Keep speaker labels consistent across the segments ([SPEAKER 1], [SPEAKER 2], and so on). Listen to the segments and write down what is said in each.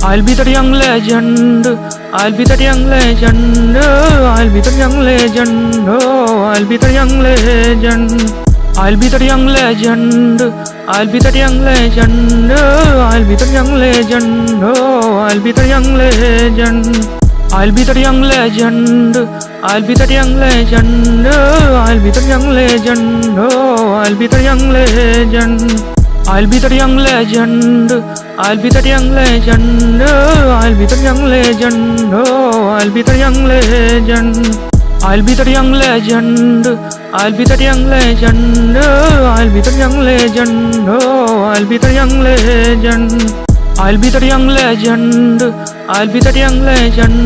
[SPEAKER 1] I'll be that young legend. I'll be that young legend. I'll be that young legend. Oh, I'll be that young legend. I'll be that young legend. I'll be that young legend. I'll be that young legend. Oh, I'll be that young legend. I'll be that young legend. I'll be that young legend. I'll be that young legend. Oh, I'll be that young legend. I'll be that young legend. I'll be that young legend. I'll be that young legend. Oh, I'll be that young legend. I'll be that young legend. I'll be that young legend. I'll be that young legend. Oh, I'll be that young legend. I'll be that young legend. I'll be that young legend.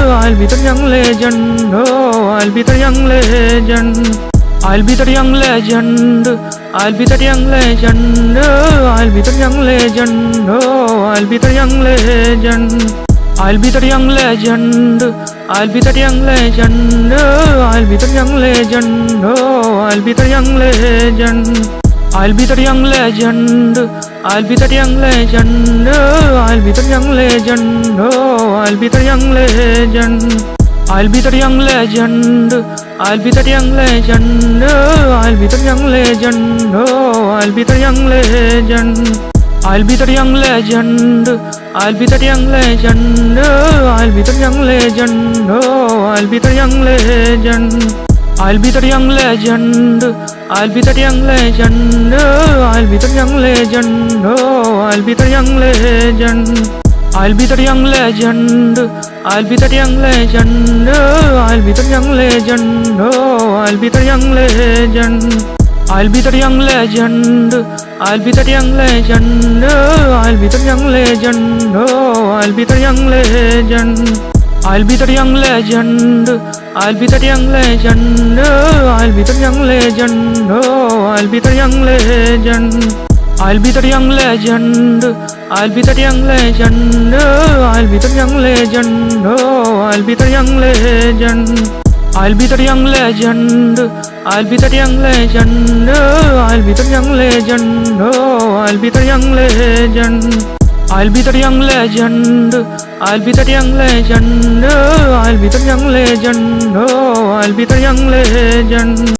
[SPEAKER 1] I'll be that young legend. Oh, I'll be that young legend. I'll be that young legend. I'll be that young legend. I'll be that young legend. Oh, I'll be that young legend. I'll be that young legend. I'll be that young legend. I'll be that young legend. Oh, I'll be that young legend. I'll be that young legend. I'll be that young legend. I'll be that young legend. Oh, I'll be that young legend. I'll be that young legend. I'll be that young legend. I'll be that young legend. Oh, I'll be that young legend. I'll be that young legend. I'll be that young legend. I'll be that young legend. Oh, I'll be that young legend. I'll be that young legend. I'll be that young legend. I'll be that young legend. Oh, I'll be that young legend. I'll be that young legend. I'll be that young legend. I'll be that young legend. Oh, I'll be that young legend. I'll be that young legend. I'll be that young legend. I'll be that young legend. Oh, I'll be that young legend. I'll be that young legend. I'll be that young legend. I'll be that young legend. Oh, I'll be that young legend. I'll be that young legend. I'll be that young legend. I'll be that young legend. Oh, I'll be that young legend. I'll be that young legend. I'll be that young legend. I'll be that young legend. Oh, I'll be that young legend. I'll be that young legend. I'll be that young legend. I'll be that young legend. Oh, I'll be that young legend.